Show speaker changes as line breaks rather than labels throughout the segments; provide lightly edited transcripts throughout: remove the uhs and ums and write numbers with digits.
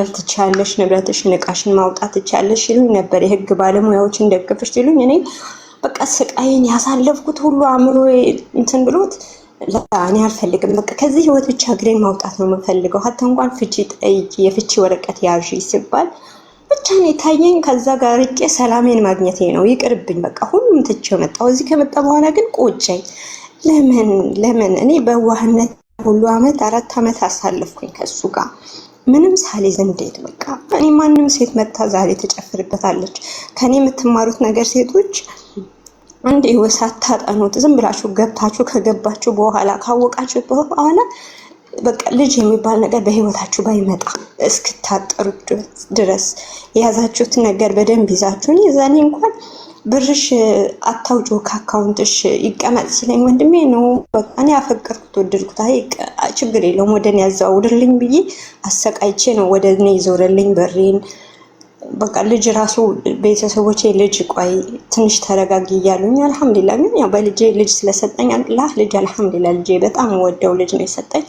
መክፈል ትችያለሽ፣ ንብረትሽን እቃሽን ማውጣት ትችያለሽ ይሉኝ ነበር። የህግ ባለሙያዎችን ደግፈሽ ሲሉኝ እኔ በቃ ስቃይን ያሳለፍኩት ሁሉ አእምሮዬ እንትን ብሎት እኔ አልፈልግም፣ በቃ ከዚህ ህይወት ብቻ እግሬን ማውጣት ነው የምፈልገው። ሀታ እንኳን ፍቺ ጠይቂ፣ የፍቺ ወረቀት ያዥ ሲባል ብቻ ነው የታየኝ። ከዛ ጋር ርቄ ሰላሜን ማግኘቴ ነው ይቅርብኝ፣ በቃ ሁሉም ትቼው መጣሁ። እዚህ ከመጣ በኋላ ግን ቆጨኝ። ለምን እኔ በዋህነት ሁሉ አመት 4 አመት አሳለፍኩኝ ከሱ ጋር ምንም ሳልይዝ እንዴት በቃ እኔ ማንም ሴት መጣ ዛሬ ትጨፍርበታለች። ከኔ የምትማሩት ነገር ሴቶች አንድ ህይወት ታጠኑት ዝም ብላችሁ ገብታችሁ ከገባችሁ በኋላ ካወቃችሁ በኋላ በቃ ልጅ የሚባል ነገር በህይወታችሁ ባይመጣ እስክታጠሩ ድረስ የያዛችሁት ነገር በደንብ ይዛችሁ የዛኔ እንኳን ብርሽ አታውጩ ከአካውንትሽ ይቀመጥ ሲለኝ ወንድሜ ነው በቃ እኔ አፈቀርኩት ወደድኩት ችግር የለውም ወደኔ ያዛውርልኝ ብዬ አሰቃይቼ ነው ወደኔ ይዞርልኝ በሬን። በቃ ልጅ ራሱ ቤተሰቦቼ ልጅ ቆይ ትንሽ ተረጋጊ እያሉኝ አልሐምዱሊላህ ግን ያው በልጄ ልጅ ስለሰጠኝ አላህ ልጅ አልሐምዱሊላህ ልጄ በጣም ወደው ልጅ ነው የሰጠኝ።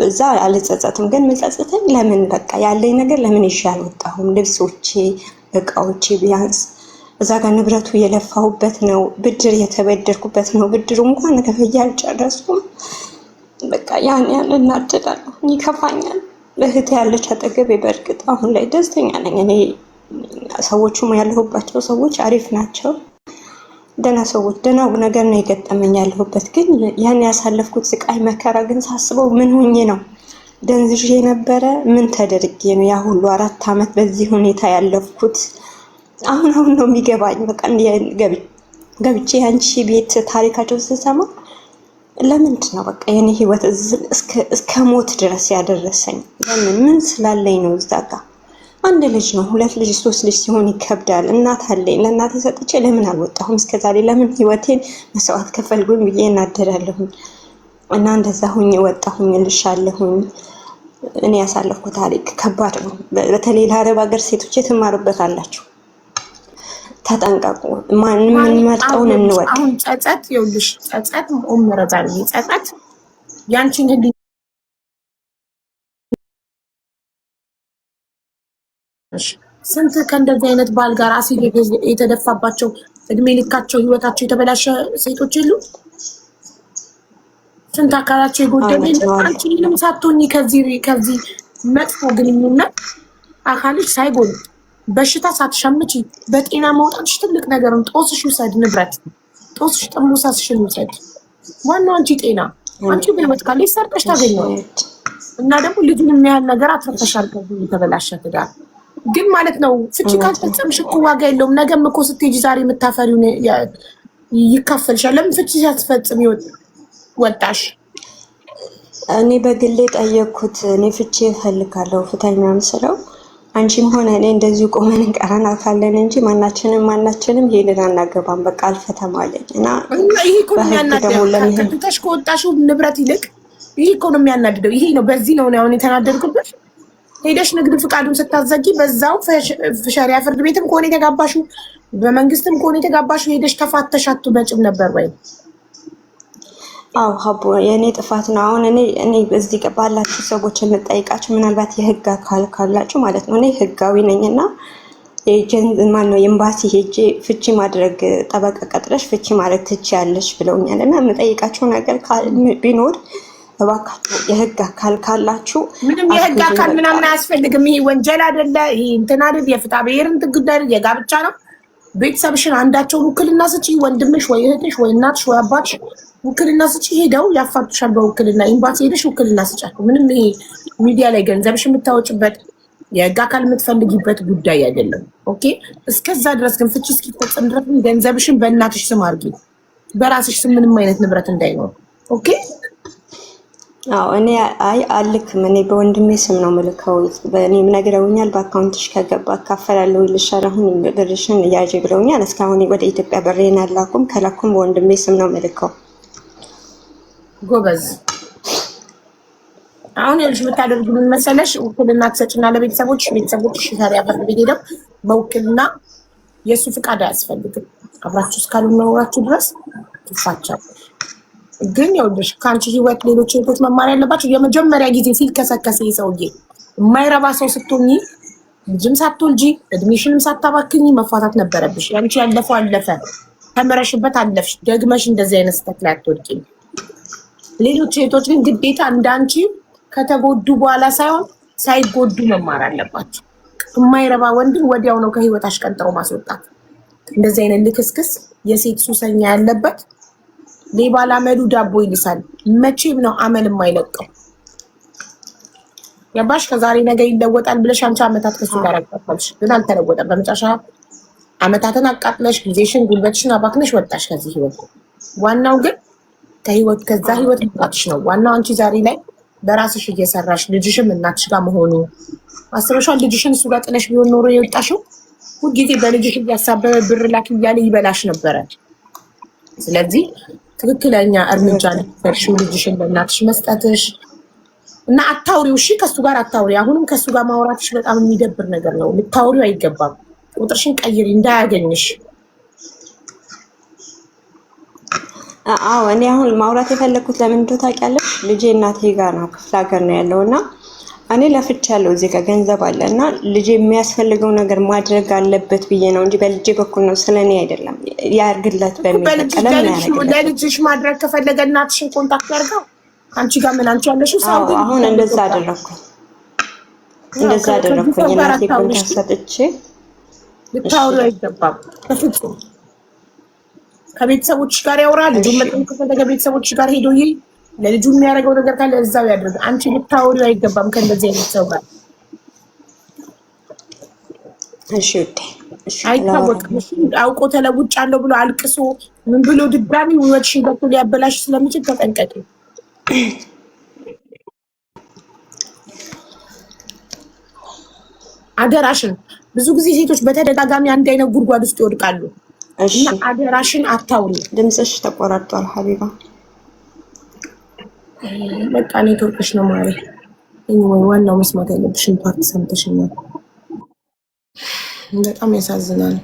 እዛ አልጸጸትም። ግን ምጸጸተኝ ለምን በቃ ያለኝ ነገር ለምን ይሻል ወጣሁም ልብሶቼ እቃዎቼ ቢያንስ እዛ ጋር ንብረቱ የለፋሁበት ነው፣ ብድር የተበደርኩበት ነው። ብድሩ እንኳን ከፍዬ አልጨረስኩም። በቃ ያን እናደዳለሁ፣ ይከፋኛል። እህቴ ያለች አጠገቤ በእርግጥ አሁን ላይ ደስተኛ ነኝ እኔ። ሰዎቹም ያለሁባቸው ሰዎች አሪፍ ናቸው፣ ደህና ሰዎች፣ ደህና ነገር ነው የገጠመኝ ያለሁበት። ግን ያን ያሳለፍኩት ስቃይ መከራ ግን ሳስበው ምን ሆኜ ነው ደንዝዤ ነበረ? ምን ተደርጌ ነው ያ ሁሉ 4 አመት በዚህ ሁኔታ ያለፍኩት? አሁን ነው የሚገባኝ። በቃ ገብቼ አንቺ ቤት ታሪካቸው ስሰማ ለምንድን ነው በቃ የኔ ህይወት እስከ ሞት ድረስ ያደረሰኝ? ምን ስላለኝ ነው? እዛ ጋር አንድ ልጅ ነው 2 ልጅ 3 ልጅ ሲሆን ይከብዳል። እናት አለኝ፣ ለእናቴ ሰጥቼ ለምን አልወጣሁም እስከዛሬ? ለምን ህይወቴን መስዋዕት ከፈልኩኝ ብዬ እናደዳለሁኝ። እና እንደዛ ሁኝ ወጣሁኝ ልሻለሁኝ። እኔ ያሳለፍኩ ታሪክ ከባድ ነው። በተለይ ለአረብ ሀገር ሴቶች ትማሩበታላችሁ። ተጠንቀቁ። ማንም መርጠውን እንወቅ።
አሁን ጸጸት ይኸውልሽ፣ ጸጸት ኡምረዛል ጸጸት ያንቺን ህሊ ስንት ከእንደዚህ አይነት ባል ጋር አሲድ የተደፋባቸው እድሜ ልካቸው ህይወታቸው የተበላሸ ሴቶች የሉ? ስንት አካላቸው የጎደለ አንቺ ምንም ሳትሆኚ ከዚህ መጥፎ ግንኙነት አካልሽ ሳይጎል በሽታ ሳትሸምቺ በጤና መውጣትሽ ትልቅ ነገር ነው። ጦስሽ ውሰድ፣ ንብረት ጦስሽ ጥሙሳስሽን ውሰድ። ዋናው አንቺ ጤና። አንቺ በህይወት ካለሽ ሰርተሽ ታገኘዋለሽ። እና ደግሞ ልጁን የሚያህል ነገር አትረፈሻል ከዚህ የተበላሸ ትዳር። ግን ማለት ነው ፍቺ ካልፈጸምሽ እኮ ዋጋ የለውም። ነገም እኮ ስትሄጂ ዛሬ የምታፈሪውን ይካፈልሻል። ለምን ፍቺ ሳትፈጽም ወጣሽ?
እኔ በግሌ ጠየቅኩት። እኔ ፍቺ እፈልጋለሁ ፍታኝ ምናምን ስለው አንቺም ሆነ እኔ እንደዚሁ ቆመን እንቀራለን ካለን እንጂ ማናችንም ሄደን አናገባም በቃ አልፈታም አለኝ። እና
ይሄ እኮ ነው የሚያናድደው። ከፍተሽ ከወጣሽው ንብረት ይልቅ ይሄ እኮ ነው የሚያናድደው። ይሄ ነው በዚህ ነው አሁን የተናደድኩበት። ሄደሽ ንግድ ፍቃዱን ስታዘጊ በዛው ሸሪያ ፍርድ ቤትም ከሆነ የተጋባሽው በመንግስትም ከሆነ የተጋባሽው ሄደሽ ተፋተሽ አትመጭም ነበር ወይ?
አው ሀቡ የኔ ጥፋት ነው። አሁን እኔ በዚህ ባላችሁ ሰዎች የምጠይቃችሁ ምናልባት የህግ አካል ካላችሁ ማለት ነው። እኔ ህጋዊ ነኝና ማነው ኤምባሲ ሄጄ ፍቺ ማድረግ ጠበቃ ቀጥረሽ ፍቺ ማድረግ ትችያለሽ ብለውኛልና የምጠይቃችሁ ነገር ቢኖር እባካችሁ የህግ አካል ካላችሁ።
ምንም የህግ አካል ምናምን አያስፈልግም። ይሄ ወንጀል አይደለ፣ ይሄ እንትን አይደል፣ የፍትሐ ብሔርን ጉዳይ የጋብቻ ነው። ቤተሰብሽን አንዳቸውን ውክልና ስጪ፣ ወንድምሽ ወይ እህትሽ ወይ እናትሽ ወይ አባትሽ ውክልና ስጪ። ሄደው ያፋቱሻል በውክልና። ኤምባሲ ሄደሽ ውክልና ስጫቸው። ምንም ይሄ ሚዲያ ላይ ገንዘብሽ የምታወጭበት የህግ አካል የምትፈልጊበት ጉዳይ አይደለም። ኦኬ። እስከዛ ድረስ ግን ፍቺ እስኪፈጸም ድረስ ገንዘብሽን በእናትሽ ስም አድርጊ፣ በራስሽ ስም ምንም አይነት ንብረት እንዳይኖር። ኦኬ።
አዎ እኔ አልክም። እኔ በወንድሜ ስም ነው የምልከው። በእኔም ነግረውኛል። በአካውንትሽ ከገባ አካፈላለሁ ይልሻል። አሁን ብርሽን ያዥ ብለውኛል። እስካሁን ወደ ኢትዮጵያ ብሬን አላኩም። ከላኩም በወንድሜ ስም ነው የምልከው።
ጎበዝ። አሁን ይኸውልሽ የምታደርጊ ምን መሰለሽ? ውክልና ትሰጪና ለቤተሰቦች ሸሪያ ፍርድ ቤት ሄደው በውክልና የእሱ ፍቃድ አያስፈልግም። አብራችሁ እስካልኖራችሁ ድረስ ትፋቻለሽ። ግን ይኸውልሽ ከአንቺ ህይወት ሌሎች እህቶች መማር ያለባቸው የመጀመሪያ ጊዜ ሲልከሰከስ ሰውዬ የማይረባ ሰው ስትሆኚ ልጅም ሳትወልጂ እድሜሽንም ሳታባክኝ መፋታት ነበረብሽ። ያንቺ ያለፈው አለፈ፣ ተምረሽበት አለፍሽ። ደግመሽ እንደዚህ አይነት ስህተት ላይ አትወድቂም። ሌሎች ሴቶች ግን ግዴታ እንዳንቺ ከተጎዱ በኋላ ሳይሆን ሳይጎዱ መማር አለባቸው። የማይረባ ወንድም ወዲያው ነው ከህይወት አሽቀንጥሮ ማስወጣት። እንደዚህ አይነት ልክስክስ የሴት ሱሰኛ ያለበት ሌባ ላመዱ ዳቦ ይልሳል። መቼም ነው አመል የማይለቀው። ገባሽ? ከዛሬ ነገ ይለወጣል ብለሽ አንቺ አመታት ከሱ ጋር አቃጥለሽ ግን አልተለወጠም። በመጨረሻ አመታትን አቃጥለሽ ጊዜሽን ጉልበትሽን አባክነሽ ወጣሽ ከዚህ ህይወት። ዋናው ግን ከዛ ህይወት መውጣትሽ ነው ዋናው። አንቺ ዛሬ ላይ በራስሽ እየሰራሽ ልጅሽም እናትሽ ጋር መሆኑ አስበሻል። ልጅሽን እሱ ጋር ጥለሽ ቢሆን ኖሮ የወጣሽው ሁልጊዜ በልጅሽ እያሳበበ ብር ላክ እያለ ይበላሽ ነበረ። ስለዚህ ትክክለኛ እርምጃ ነሽው ልጅሽን ለእናትሽ መስጠትሽ እና አታውሪው። እሺ ከሱ ጋር አታውሪ። አሁንም ከሱ ጋር ማውራትሽ በጣም የሚደብር ነገር ነው። ልታውሪው አይገባም። ቁጥርሽን ቀይሪ እንዳያገኝሽ።
አዎ እኔ አሁን ማውራት የፈለኩት ለምን እንደው ታውቂያለሽ? ልጄ እናቴ ጋር ነው፣ ክፍለ ሀገር ነው ያለውና እኔ ለፍቻለሁ። እዚህ ጋር ገንዘብ አለና ልጄ የሚያስፈልገው ነገር ማድረግ አለበት ብዬ ነው እንጂ በልጄ በኩል ነው ስለኔ አይደለም። ያርግለት በሚፈቀደው
ለልጅሽ ማድረግ ከፈለገ እናትሽን ኮንታክት ያርጋው። አንቺ ጋር ምን አንቺ ያለሽው ሳው
አሁን እንደዛ አደረኩኝ እናቴ ኮንታክት ሰጥቼ
ልታወሩ አይገባም በፍጹም። ከቤተሰቦች ጋር ያወራል። ልጁ መጥቶ ከፈለገ ቤተሰቦች ጋር ሄዶ ለልጁ የሚያደርገው ነገር ካለ እዛው ያድርግ። አንቺ ልታወሪው አይገባም ከእንደዚህ አይነት ሰው ጋር።
እሺ
አይታወቅም። አውቆ ተለውጫለሁ ብሎ አልቅሶ ምን ብሎ ድጋሚ ውበትሽን ገብቶ ሊያበላሽ ስለሚችል ተጠንቀቂ። አደራሽን። ብዙ ጊዜ ሴቶች በተደጋጋሚ አንድ አይነት ጉድጓድ ውስጥ ይወድቃሉ እና አደራሽን አታውሪ።
ድምፅሽ ተቆራርጧል ሀቢባ።
በቃ ኔትወርክሽ ነው ማለት ወይ? ዋናው መስማት ያለብሽን ፓርት ሰምተሽኛል። በጣም ያሳዝናል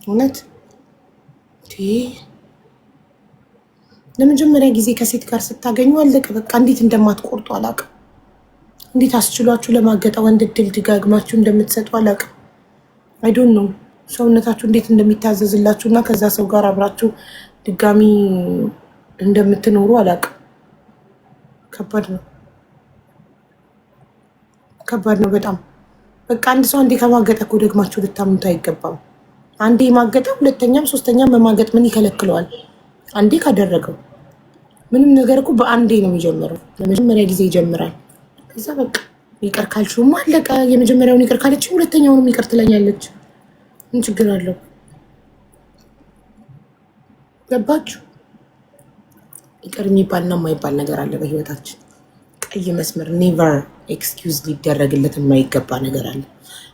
እውነት። ለመጀመሪያ ጊዜ ከሴት ጋር ስታገኙ አለቀ በቃ። እንዴት እንደማትቆርጡ አላውቅም። እንዴት አስችሏችሁ ለማገጣ ወንድ እድል ድጋግማችሁ እንደምትሰጡ አላውቅም። አይ ዶንት ኖ ሰውነታችሁ እንዴት እንደሚታዘዝላችሁ እና ከዛ ሰው ጋር አብራችሁ ድጋሚ እንደምትኖሩ አላውቅም። ከባድ ነው፣ ከባድ ነው በጣም። በቃ አንድ ሰው አንዴ ከማገጠ እኮ ደግማችሁ ልታምኑት አይገባም። አንዴ ማገጠ ሁለተኛም ሶስተኛም መማገጥ ምን ይከለክለዋል? አንዴ ካደረገው ምንም ነገር እኮ በአንዴ ነው የሚጀምረው። ለመጀመሪያ ጊዜ ይጀምራል። ከዛ በቃ ይቅር ካልሽውማ አለቀ። የመጀመሪያውን ይቅር ካለች ሁለተኛውንም ይቅር ትለኛለች። ምን ችግር አለው? ገባችሁ? ይቅር የሚባልና የማይባል ነገር አለ በህይወታችን። ቀይ መስመር ኔቨር ኤክስኪውዝ ሊደረግለት የማይገባ ነገር አለ።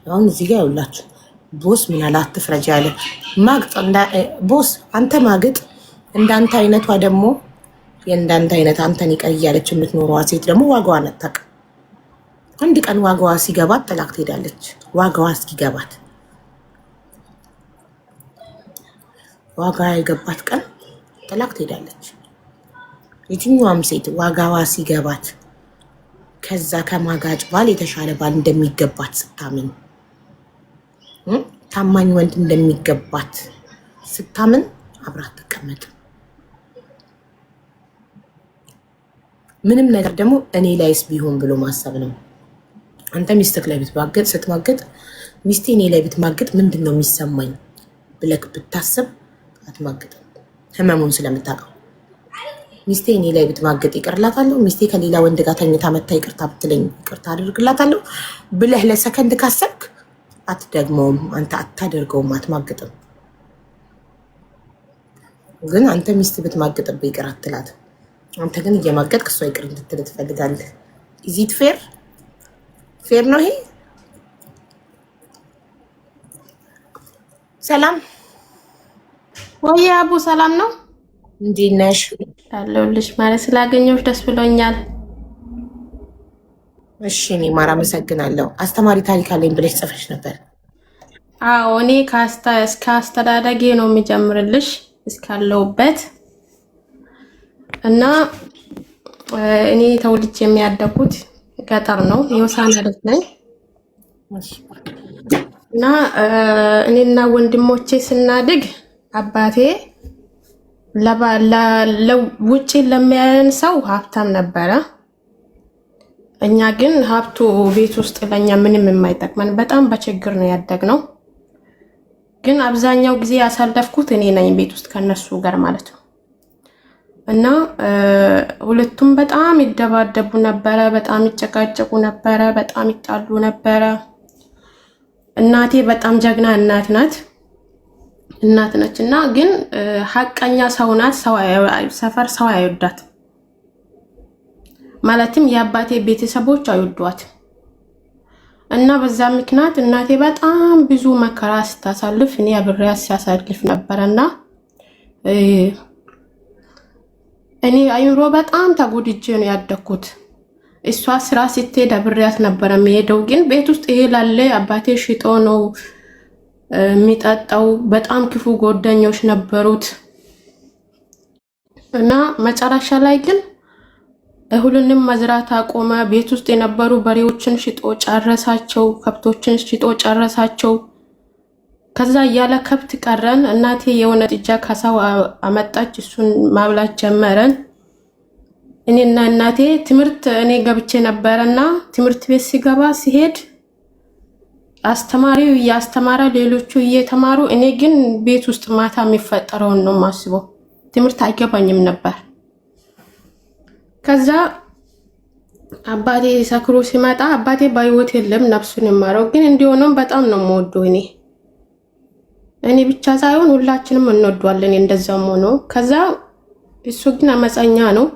አሁን እዚህ ጋር ያውላችሁ ቦስ ምን አለ አትፍረጅ ያለ ማግጥ ቦስ አንተ ማግጥ። እንዳንተ አይነቷ ደግሞ የእንዳንተ አይነት አንተን ይቀር እያለች የምትኖረዋ ሴት ደግሞ ዋጋዋን አታውቅም። አንድ ቀን ዋጋዋ ሲገባት ጥላክ ትሄዳለች። ዋጋዋ እስኪገባት ዋጋዋ የገባት ቀን ጥላክ ትሄዳለች። የትኛዋም ሴት ዋጋዋ ሲገባት ከዛ ከማጋጭ ባል የተሻለ ባል እንደሚገባት ስታምን፣ ታማኝ ወንድ እንደሚገባት ስታምን አብራት ትቀመጥ። ምንም ነገር ደግሞ እኔ ላይስ ቢሆን ብሎ ማሰብ ነው። አንተ ሚስትክ ላይ ብትማገጥ ስትማገጥ ሚስቴ እኔ ላይ ብትማገጥ ምንድን ነው የሚሰማኝ ብለክ ብታስብ አትማገጥም፣ ህመሙን ስለምታውቀው። ሚስቴ እኔ ላይ ብትማገጥ ይቅርላታለሁ፣ ሚስቴ ከሌላ ወንድ ጋር ተኝታ መታ ይቅርታ ብትለኝ ይቅርታ አድርግላታለሁ ብለህ ለሰከንድ ካሰብክ አትደግመውም፣ አንተ አታደርገውም፣ አትማገጥም። ግን አንተ ሚስት ብትማገጥብህ ይቅር አትላት። አንተ ግን እየማገጥክ እሷ ይቅር እንድትል ትፈልጋለህ። ኢዚት ፌር ፌር ነው ይሄ? ሰላም
ወይ አቡ ሰላም ነው?
እንዴት ነሽ?
አለሁልሽ። ማለት ስላገኘሁሽ ደስ ብሎኛል።
እሺ እኔ ማር አመሰግናለሁ። አስተማሪ ታሪክ አለኝ ብለሽ ጽፈሽ ነበር።
አዎ እኔ እስከ አስተዳደጌ ነው የሚጀምርልሽ እስካለሁበት እና እኔ ተወልጄ የሚያደኩት ገጠር ነው የሆሳና ልጅ ነኝ እና እኔና ወንድሞቼ ስናድግ አባቴ ለውጪ ለሚያየን ሰው ሀብታም ነበረ። እኛ ግን ሀብቱ ቤት ውስጥ ለኛ ምንም የማይጠቅመን በጣም በችግር ነው ያደግነው። ግን አብዛኛው ጊዜ ያሳለፍኩት እኔ ነኝ ቤት ውስጥ ከነሱ ጋር ማለት ነው። እና ሁለቱም በጣም ይደባደቡ ነበረ፣ በጣም ይጨቃጨቁ ነበረ፣ በጣም ይጣሉ ነበረ። እናቴ በጣም ጀግና እናት ነች እና ግን ሐቀኛ ሰው ናት። ሰፈር ሰው አይወዳት ማለትም የአባቴ ቤተሰቦች አይወዷት እና በዛ ምክንያት እናቴ በጣም ብዙ መከራ ስታሳልፍ እኔ አብሬያት ሲያሳልፍ ነበርና እኔ አይምሮ በጣም ተጎድጄ ነው ያደኩት። እሷ ስራ ስትሄድ አብሬያት ነበር የሚሄደው። ግን ቤት ውስጥ ይሄ ላለ አባቴ ሽጦ ነው የሚጠጣው። በጣም ክፉ ጓደኞች ነበሩት እና መጨረሻ ላይ ግን ሁሉንም መዝራት አቆመ። ቤት ውስጥ የነበሩ በሬዎችን ሽጦ ጨረሳቸው፣ ከብቶችን ሽጦ ጨረሳቸው። ከዛ እያለ ከብት ቀረን። እናቴ የሆነ ጥጃ ከሰው አመጣች፣ እሱን ማብላት ጀመረን። እኔና እናቴ ትምህርት እኔ ገብቼ ነበርና ትምህርት ቤት ሲሄድ አስተማሪው እያስተማረ ሌሎቹ እየተማሩ፣ እኔ ግን ቤት ውስጥ ማታ የሚፈጠረውን ነው ማስበው። ትምህርት አይገባኝም ነበር። ከዛ አባቴ ሰክሮ ሲመጣ አባቴ በህይወት የለም ነፍሱን ይማረው። ግን እንዲሆነም በጣም ነው የምወደው እኔ ብቻ ሳይሆን ሁላችንም እንወደዋለን እንደዛም ሆኖ። ከዛ እሱ ግን አመፀኛ ነው።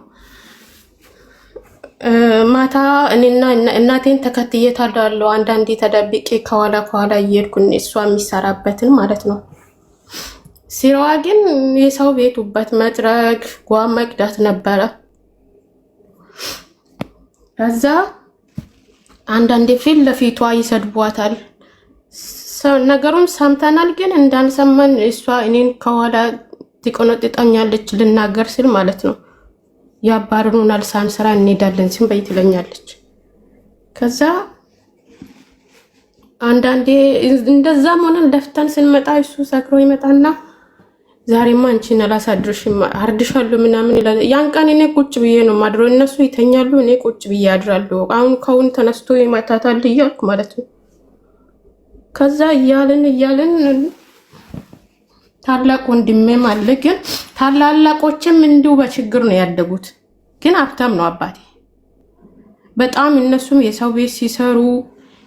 ማታ እኔና እናቴን ተከትዬ ታዳለው። አንዳንዴ ተደብቄ ከኋላ እየሄድኩ እሷ የሚሰራበትን ማለት ነው። ሲራዋ ግን የሰው ቤት ውበት መጥረግ፣ ጓ መቅዳት ነበረ። ከዛ አንዳንዴ ፊት ለፊቷ ይሰድቧታል። ነገሩን ሰምተናል፣ ግን እንዳንሰማን እሷ እኔን ከኋላ ትቆነጥጣኛለች ልናገር ስል ማለት ነው። ያባርሩናል፣ ሳንሰራ እንሄዳለን ዝም በይ ትለኛለች። ከዛ አንዳንዴ እንደዛም ሆነን ለፍተን ስንመጣ እሱ ሰክሮ ይመጣና ዛሬማ አንቺን አላሳድርሽም አርድሻለሁ ምናምን ይላል። ያን ቀን እኔ ቁጭ ብዬ ነው ማድረው። እነሱ ይተኛሉ፣ እኔ ቁጭ ብዬ አድራለሁ። አሁን ከውን ተነስቶ ይመታታል እያልኩ ማለት ነው። ከዛ እያልን ታላቅ ወንድሜም አለ። ግን ታላላቆችም እንዲሁ በችግር ነው ያደጉት። ግን ሀብታም ነው አባቴ በጣም። እነሱም የሰው ቤት ሲሰሩ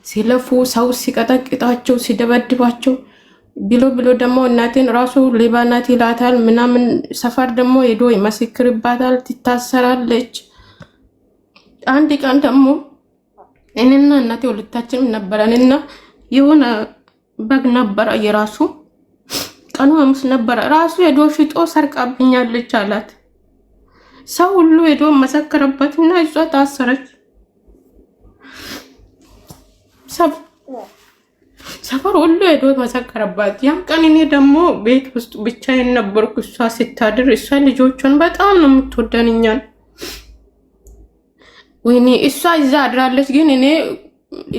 ሲለፉ፣ ሰው ሲቀጠቅጣቸው ሲደበድባቸው ብሎ ደግሞ እናቴን ራሱ ሌባ ናት ይላታል ምናምን። ሰፈር ደግሞ ሄዶ ይመሰክርባታል፣ ትታሰራለች። አንድ ቀን ደግሞ እኔና እናቴ ሁለታችንም ነበረንና የሆነ በግ ነበረ የራሱ ቀኑ ሐሙስ ነበረ። ራሱ ሄዶ ሽጦ ሰርቃብኛለች አላት። ሰው ሁሉ ሄዶ መሰከረበትና እሷ ታሰረች። ሰፈር ሁሉ ሄዶ መሰከረባት። ያን ቀን እኔ ደግሞ ቤት ውስጥ ብቻዬን ነበርኩ። እሷ ስታድር እሷ ልጆቿን በጣም ነው የምትወደን እኛን። ወይኔ እሷ እዛ አድራለች፣ ግን እኔ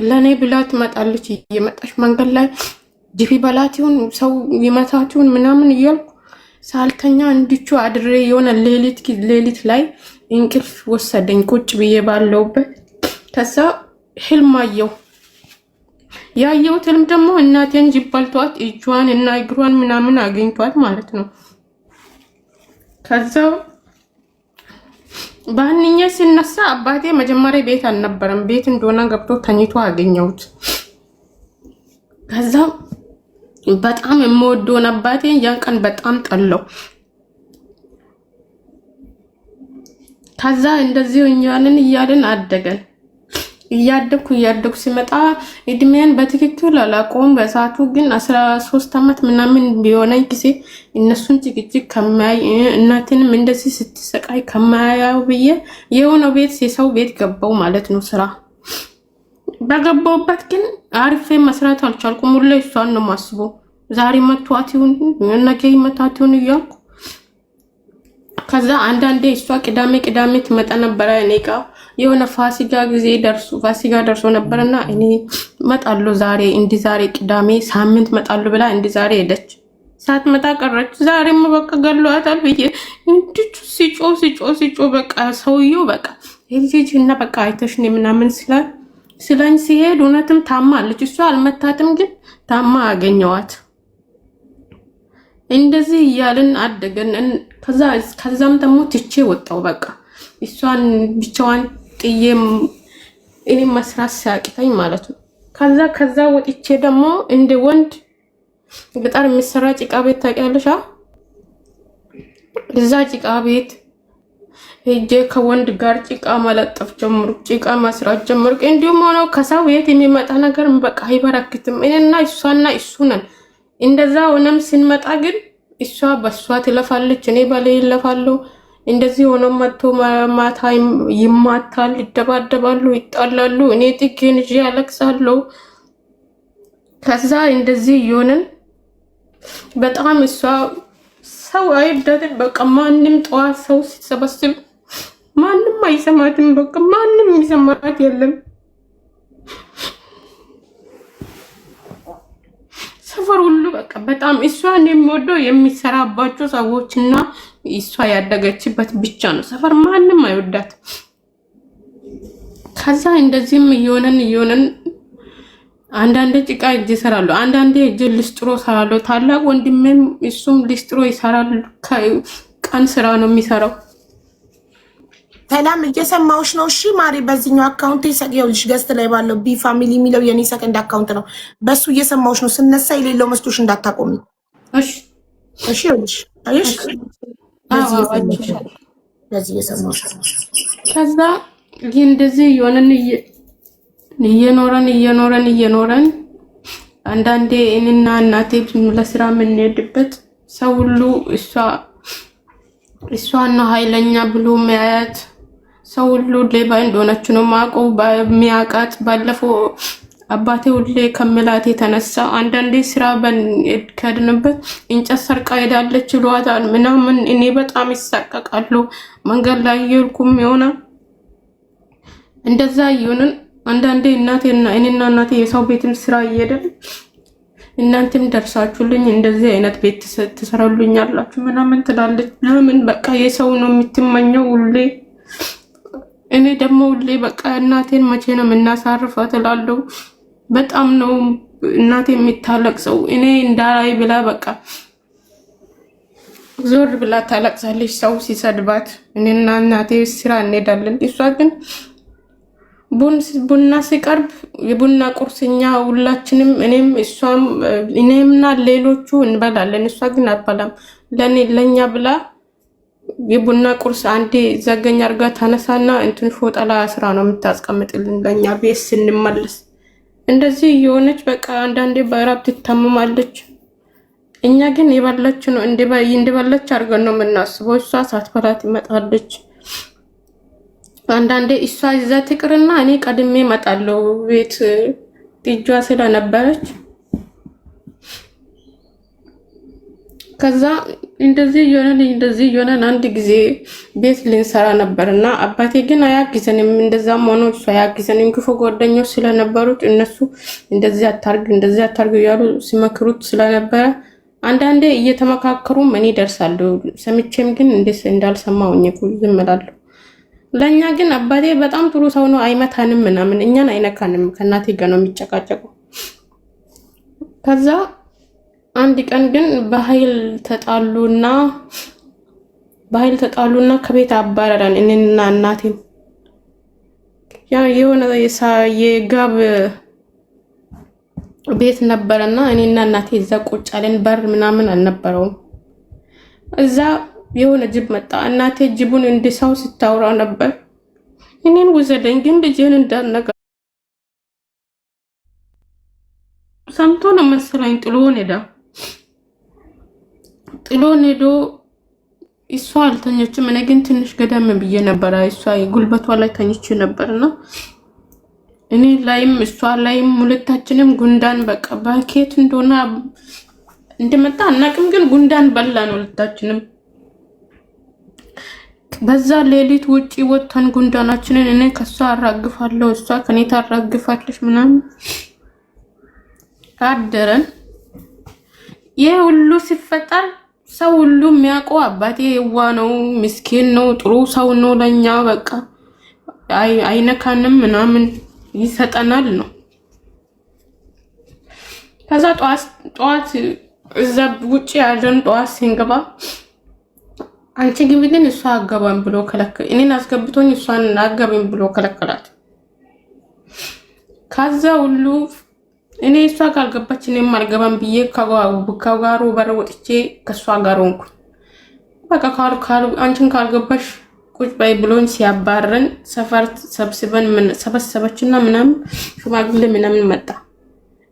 ለኔ ብላ ትመጣለች። እየመጣች መንገድ ላይ ጅፊ በላቲውን ሰው ይመታቲውን ምናምን እያልኩ ሳልተኛ እንድቹ አድሬ የሆነ ሌሊት ላይ እንቅልፍ ወሰደኝ ቁጭ ብዬ ባለውበት። ከዛ ህልም አየሁ። ያየሁት ህልም ደግሞ እናቴን ጅባልቷት እጇን እና እግሯን ምናምን አገኝቷት ማለት ነው። ከዛ ባንኛ ሲነሳ አባቴ መጀመሪያ ቤት አልነበረም። ቤት እንደሆነ ገብቶ ተኝቶ አገኘሁት። ከዛ በጣም የምወደው አባቴ ያን ቀን በጣም ጠላው። ከዛ እንደዚህ እያልን አደገን። እያደኩ ሲመጣ እድሜን በትክክል አላውቀውም። በሰዓቱ ግን 13 ዓመት ምናምን ቢሆነኝ ጊዜ እነሱን ጭቅጭቅ ከማይ እናቴንም እንደዚህ ስትሰቃይ ከማያው ብዬ የሆነ ቤት የሰው ቤት ገባው ማለት ነው። ስራ በገባውበት ግን አሪፌ መስራት አልቻልኩም። ሁሌ እሷን ነው ማስበው። ዛሬ መቷት ይሁን ነገ መቷት ይሁን እያልኩ ከዛ አንዳንዴ እሷ ቅዳሜ ትመጣ ነበረ እኔ ጋር የሆነ ፋሲካ ጊዜ ደርሶ ነበርና እኔ መጣለሁ ዛሬ እንዲህ ዛሬ ቅዳሜ ሳምንት መጣለሁ ብላ እንዲህ ዛሬ ሄደች። ሳትመጣ ቀረች። ዛሬም በቃ ገሏታል ብዬ እንድቹ ሲጮ በቃ ሰውየው በቃ ልጅ እና በቃ አይተሽ ነው ምናምን ስለኝ ሲሄድ እውነትም ታማለች። እሷ አልመታትም፣ ግን ታማ አገኘዋት። እንደዚህ እያልን አደገን። ከዛም ደግሞ ትቼ ወጣው። በቃ እሷን ብቻዋን ጥዬም እኔ መስራት ሲያቅተኝ ማለት ነው። ከዛ ወጥቼ ደግሞ እንደ ወንድ ገጠር የሚሰራ ጭቃ ቤት ታውቂያለሽ? እዛ ጭቃ ቤት ሄጄ ከወንድ ጋር ጭቃ መለጠፍ ጀምሩ፣ ጭቃ መስራት ጀምሩ። እንዲሁም ሆኖ ከሰው ቤት የሚመጣ ነገር በቃ አይበረክትም። እኔና እሷና እሱ ነን። እንደዛ ሆነም ስንመጣ ግን እሷ በሷ ትለፋለች፣ እኔ በላይ ይለፋለሁ። እንደዚህ ሆኖ መጥቶ ማታ ይማታል፣ ይደባደባሉ፣ ይጣላሉ። እኔ ጥጌን ይዤ ያለቅሳለሁ። ከዛ እንደዚህ ይሆነን በጣም እሷ ሰው አይወዳትም። በቃ ማንም ጠዋት ሰው ሲሰበስብ ማንም አይሰማትም። በቃ ማንም የሚሰማት የለም። ሰፈር ሁሉ በቃ በጣም እሷን የሚወደው የሚሰራባቸው ሰዎችና እሷ ያደገችበት ብቻ ነው። ሰፈር ማንም አይወዳት። ከዛ እንደዚህም እየሆነን አንዳንዴ ጭቃ እጅ ይሰራሉ፣ አንዳንዴ እጅ ልስጥሮ ይሰራሉ። ታላቅ ወንድሜም እሱም ልስጥሮ ይሰራል። ቀን ስራ ነው የሚሰራው።
ሰላም እየሰማሁሽ ነው። እሺ ማሪ፣ በዚህኛው አካውንት ይሰቅየውልሽ ገስት ላይ ባለው ቢ ፋሚሊ የሚለው የኔ ሰከንድ አካውንት ነው። በሱ እየሰማሁሽ ነው። ስነሳ የሌለው መስቶሽ እንዳታቆሚ። እሺ እሺ። ይኸውልሽ አይሽ በዚህ እየሰማሁሽ
ከዛ እንደዚህ የሆነን እየኖረን አንዳንዴ እኔና እናቴ ለስራ የምንሄድበት ሰው ሁሉ እሷን ነው ኃይለኛ ብሎ የሚያያት ሰው ሁሉ ሌባ እንደሆነች ነው ማውቀው በሚያውቃት። ባለፈው አባቴ ሁሌ ከመላቴ የተነሳ አንዳንዴ ስራ ከድንበት እንጨት ሰርቃ ሄዳለች ይሏታል ምናምን። እኔ በጣም ይሳቀቃለሁ። መንገድ ላይ እየሄድኩም የሆነ እንደዛ ይሁንን። አንዳንዴ እኔና እናቴ የሰው ቤትም ስራ እየሄድን እናንተም ደርሳችሁልኝ እንደዚህ አይነት ቤት ትሰራሉኛላችሁ ምናምን ትላለች። ለምን በቃ የሰው ነው የምትመኘው ሁሌ። እኔ ደግሞ ሁሌ በቃ እናቴን መቼ ነው የምናሳርፋት እላለሁ። በጣም ነው እናቴ የምታለቅሰው። እኔ እንዳላይ ብላ በቃ ዞር ብላ ታለቅሳለች ሰው ሲሰድባት። እኔና እናቴ ስራ እንሄዳለን። እሷ ግን ቡና ሲቀርብ የቡና ቁርስኛ ሁላችንም እኔምና ሌሎቹ እንበላለን። እሷ ግን አትበላም። ለኛ ብላ የቡና ቁርስ አንዴ ዘገኛ አርጋ ታነሳና እንትን ፎጣላ ስራ ነው የምታስቀምጥልን ለኛ ቤት ስንመለስ። እንደዚህ የሆነች በቃ አንዳንዴ በራብ ትታመማለች። እኛ ግን የበላች ነው እንደበላች አድርገን ነው የምናስበው። እሷ ሳትበላ ትመጣለች። አንዳንዴ እሷ እዛ ትቅርና እኔ ቀድሜ እመጣለሁ ቤት ጥጇ ስለነበረች። ከዛ እንደዚህ የሆነን አንድ ጊዜ ቤት ልንሰራ ነበርና አባቴ ግን አያግዘንም። እንደዛም ሆኖ እሷ አያግዘንም። ክፉ ጓደኞች ስለነበሩት እነሱ እንደዚህ አታርግ እያሉ ሲመክሩት ስለነበረ አንዳንዴ እየተመካከሩም እኔ ደርሳለሁ። ሰምቼም ግን እንዳልሰማው ዝም እላለሁ። ለኛ ግን አባቴ በጣም ጥሩ ሰው ነው። አይመታንም ምናምን፣ እኛን አይነካንም። ከእናቴ ጋር ነው የሚጨቃጨቀው። ከዛ አንድ ቀን ግን በኃይል ተጣሉና ከቤት አባረረን እኔና እናቴም። የሆነ የጋብ ቤት ነበረና እኔና እናቴ እዛ ቁጭ አለን። በር ምናምን አልነበረውም። እዛ የሆነ ጅብ መጣ። እናቴ ጅቡን እንዲሰው ስታወራ ነበር። እኔን ወሰደኝ፣ ግን ልጄን እንዳልነገር ሰምቶ ነው መሰለኝ ጥሎን ሄዶ እሷ አልተኛችም። እኔ ግን ትንሽ ገደም ብዬ ነበር። እሷ ጉልበቷ ላይ ተኝቼ ነበርና እኔ ላይም እሷ ላይም ሁለታችንም ጉንዳን በቃ ባኬት እንደሆነ እንደመጣ አናቅም፣ ግን ጉንዳን በላን ሁለታችንም። በዛ ሌሊት ውጪ ወጥተን ጉንዳናችንን እኔ ከሷ አራግፋለሁ እሷ ከኔ ታራግፋለች ምናምን አደረን። ይሄ ሁሉ ሲፈጠር ሰው ሁሉ የሚያውቀው አባቴ የዋ ነው፣ ምስኪን ነው፣ ጥሩ ሰው ነው፣ ለኛ በቃ አይነካንም ምናምን ይሰጠናል ነው። ከዛ ጠዋት እዛ ውጪ ያለን ጠዋት ሲንገባ አንቺ ግቢ ግን እሷ አገባም ብሎ ከለከለ። እኔን አስገብቶኝ እሷን አገባም ብሎ ከለከላት። ከዛ ሁሉ እኔ እሷ ካልገባች እኔም አልገባም ብዬ ከጋሩ በር ወጥቼ ከሷ ጋር ሆንኩ። በቃ አንቺን ካልገባሽ ቁጭ በይ ብሎኝ ሲያባረን ሰፈር ሰብስበን ሰበሰበችና ምናምን ሽማግሌ ምናምን መጣ።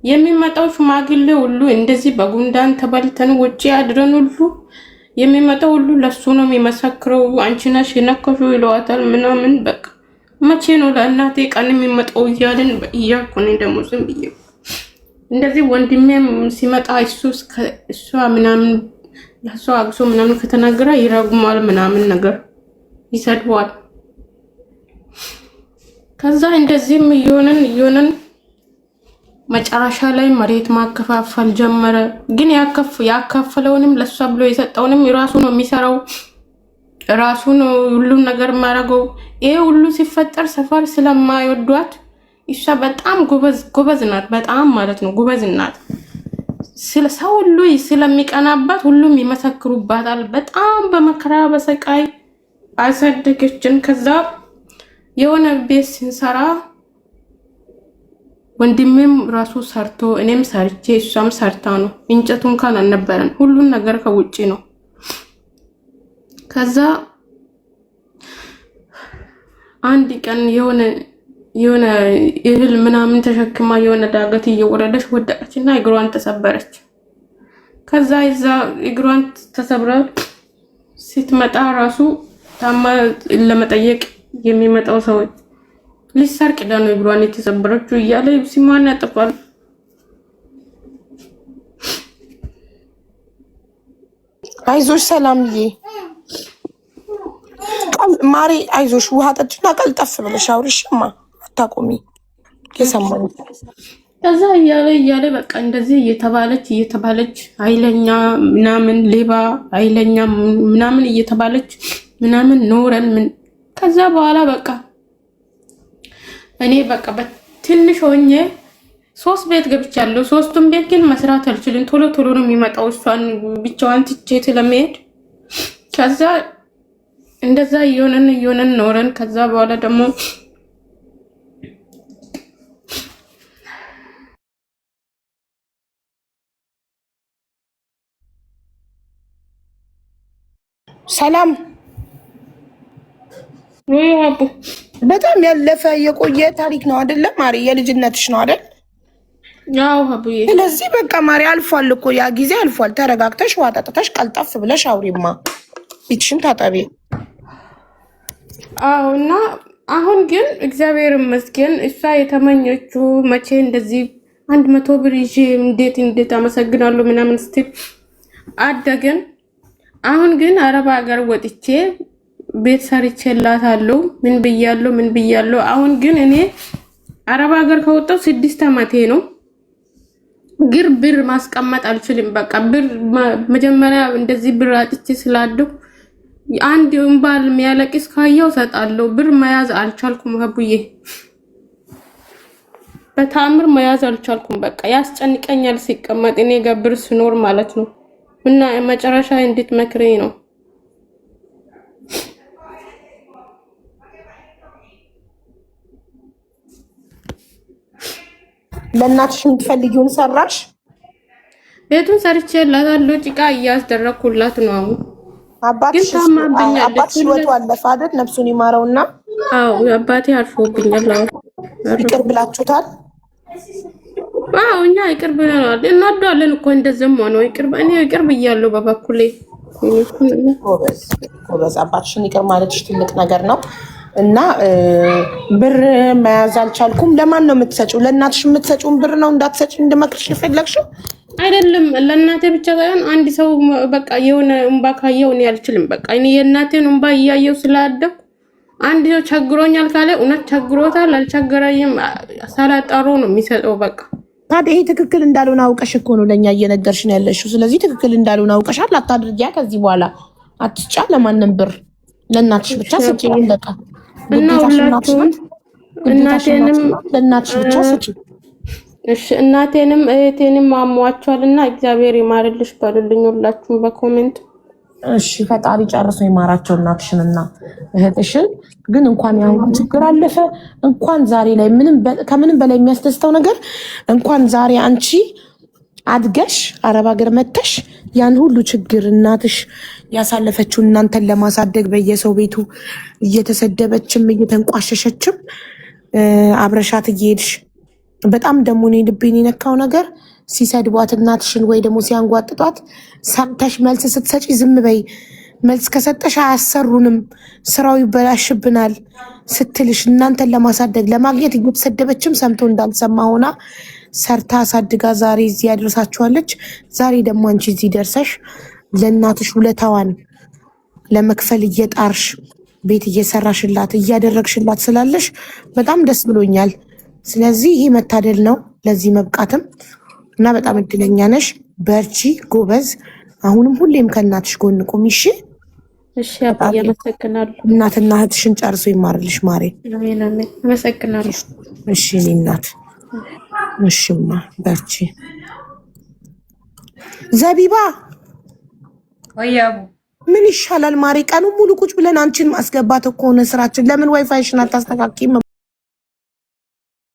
የሚመጣው ሽማግሌ ሁሉ እንደዚህ በጉንዳን ተበልተን ውጪ አድረን ሁሉ የሚመጣው ሁሉ ለሱ ነው የሚመሰክረው። አንቺ ነሽ የነከሽው ይለዋታል ምናምን። በቃ መቼ ነው ለእናቴ ቀን የሚመጣው እያልን እያልኩ ነው ደግሞ ዝም ብዬ እንደዚህ ወንድሜም ሲመጣ እሷ ምናምን ለሷ አግሶ ምናምን ከተናገረ ይረግማል ምናምን ነገር ይሰድዋል። ከዛ እንደዚህም እየሆነን መጨረሻ ላይ መሬት ማከፋፈል ጀመረ። ግን ያከፈለውንም ለሷ ብሎ የሰጠውንም ራሱ ነው የሚሰራው፣ ራሱ ነው ሁሉም ነገር ማረገው። ይሄ ሁሉ ሲፈጠር ሰፈር ስለማይወዷት እሷ በጣም ጎበዝ ናት፣ በጣም ማለት ነው ጎበዝ ናት። ሰው ሁሉ ስለሚቀናባት ሁሉም ይመሰክሩባታል። በጣም በመከራ በሰቃይ አሳደገችን። ከዛ የሆነ ቤት ስንሰራ ወንድሜም ራሱ ሰርቶ እኔም ሰርቼ እሷም ሰርታ ነው። እንጨቱን ካል አልነበረን፣ ሁሉን ነገር ከውጪ ነው። ከዛ አንድ ቀን የሆነ እህል ምናምን ተሸክማ የሆነ ዳገት እየወረደች ወደቀችና እግሯን ተሰበረች። ከዛ እዛ እግሯን ተሰብራ ስትመጣ ራሱ ታማ ለመጠየቅ የሚመጣው ሰው ሊሰርቅ ነው እግሯን የተሰበረችው እያለ ሲማን ያጠፋል።
አይዞሽ ሰላምዬ ማሪ አይዞሽ፣ ውሃ ጠጭና ቀልጠፍ ብለሽ አውሪሽማ አታቆሚ። የሰማኝ
ከዛ እያለ በቃ እንደዚህ እየተባለች ኃይለኛ ምናምን ሌባ ኃይለኛ ምናምን እየተባለች ምናምን ኖረን ምን ከዛ በኋላ በቃ እኔ በቃ በትንሽ ሆኜ 3 ቤት ገብቻለሁ። 3ቱም ቤት ግን መስራት አልችልም። ቶሎ ነው የሚመጣው እሷን ብቻዋን ትቼ ስለመሄድ። ከዛ እንደዛ እየሆነን ኖረን ከዛ በኋላ ደግሞ
ሰላም
ወይ አቡ
በጣም ያለፈ የቆየ ታሪክ ነው አይደለም ማሪ? የልጅነትሽ ነው አይደል?
ያው አቡዬ።
ስለዚህ በቃ ማሪ አልፏል እኮ ያ ጊዜ አልፏል። ተረጋግተሽ ውሃ ጠጥተሽ ቀልጣፍ ብለሽ አውሪማ፣ ፊትሽን ታጠቢ።
አዎ። እና አሁን ግን እግዚአብሔር ይመስገን እሷ የተመኘችው መቼ እንደዚህ 100 ብር ይዤ እንዴት አመሰግናለሁ ምናምን ስትል አደገን። አሁን ግን አረብ ሀገር ወጥቼ ቤት ሰርቼላታለሁ። ምን ብያለሁ። አሁን ግን እኔ አረብ ሀገር ከወጣሁ 6 ዓመቴ ነው። ግን ብር ማስቀመጥ አልችልም። በቃ ብር መጀመሪያ እንደዚህ ብር አጥቼ ስላደኩ አንድ እንባል የሚያለቅስ ካየው ሰጣለሁ። ብር መያዝ አልቻልኩም አቡዬ፣ በታምር መያዝ አልቻልኩም። በቃ ያስጨንቀኛል ሲቀመጥ እኔ ጋር ብር ስኖር ማለት ነው። እና መጨረሻ እንድትመክረኝ ነው።
ለእናትሽ የምትፈልጊውን ሰራሽ?
ቤቱን ሰርቼላታለሁ። ጭቃ እያስደረኩላት ነው። አሁን
አባትሽ ህይወቱ አለፈ አይደል? ነፍሱን ይማረውና።
አዎ አባቴ አልፎብኛል።
ይቅር ብላችሁታል?
አዎ እኛ ይቅር ብለናል። እናደዋለን እኮ እንደዚህም ሆኖ እኔ ይቅር ብያለሁ በበኩሌ።
ጎበዝ። አባትሽን ይቅር ማለትሽ ትልቅ ነገር ነው። እና ብር መያዝ አልቻልኩም። ለማን ነው የምትሰጪው? ለእናትሽ የምትሰጪውን ብር ነው እንዳትሰጪ እንድመክርሽ የፈለግሽው?
አይደለም ለእናቴ ብቻ ሳይሆን አንድ ሰው በቃ የሆነ እንባ ካየው እኔ አልችልም። በቃ እኔ የእናቴን እንባ እያየው ስላደኩ አንድ ሰው ቸግሮኛል ካለ እውነት ቸግሮታል አልቸገረኝም ሳላጣሩ ነው የሚሰጠው። በቃ
ታዲያ ይሄ ትክክል እንዳልሆነ አውቀሽ እኮ ነው ለኛ እየነገርሽን ያለሽው። ስለዚህ ትክክል እንዳልሆነ አውቀሻል። አታድርጊያ። ከዚህ በኋላ አትጫ ለማንም ብር ለእናትሽ ብቻ ስጪ። እንደቃ
እና ሁላችሁም እናቴንም
ለእናትሽ ብቻ ስጪ።
እሺ እናቴንም እህቴንም አሟቸዋልና እግዚአብሔር ይማርልሽ በሉልኝ ሁላችሁም በኮሜንት።
እሺ ፈጣሪ ጨርሶ ይማራቸው እናትሽንና እህትሽን። ግን እንኳን ያው ችግር አለፈ። እንኳን ዛሬ ላይ ከምንም በላይ የሚያስደስተው ነገር እንኳን ዛሬ አንቺ አድገሽ አረብ ሀገር መተሽ ያን ሁሉ ችግር እናትሽ ያሳለፈችውን እናንተን ለማሳደግ በየሰው ቤቱ እየተሰደበችም እየተንቋሸሸችም አብረሻት እየሄድሽ በጣም ደግሞ እኔ ልቤን የነካው ነገር ሲሰድቧት እናትሽን ወይ ደግሞ ሲያንጓጥጧት ሰምተሽ መልስ ስትሰጪ ዝም በይ፣ መልስ ከሰጠሽ አያሰሩንም፣ ስራው ይበላሽብናል ስትልሽ እናንተን ለማሳደግ ለማግኘት እየተሰደበችም ሰምቶ እንዳልሰማ ሆና ሰርታ አሳድጋ ዛሬ እዚህ ያደርሳችኋለች። ዛሬ ደግሞ አንቺ እዚህ ደርሰሽ ለእናትሽ ውለታዋን ለመክፈል እየጣርሽ ቤት እየሰራሽላት እያደረግሽላት ስላለሽ በጣም ደስ ብሎኛል። ስለዚህ ይሄ መታደል ነው ለዚህ መብቃትም እና በጣም እድለኛ ነሽ። በርቺ ጎበዝ። አሁንም ሁሌም ከእናትሽ ጎን ቁሚ። እሺ
እሺ አባዬ አመሰግናለሁ።
እናትና እህትሽን ጨርሶ ይማርልሽ ማሬ።
አሜን አሜን። አመሰግናለሁ።
እሺ እኔ እናት እሺማ በርቺ። ዘቢባ
ወያቡ
ምን ይሻላል ማሬ? ቀኑ ሙሉ ቁጭ ብለን አንቺን ማስገባት እኮ ሆነ ስራችን። ለምን ዋይፋይሽን አታስተካክይም?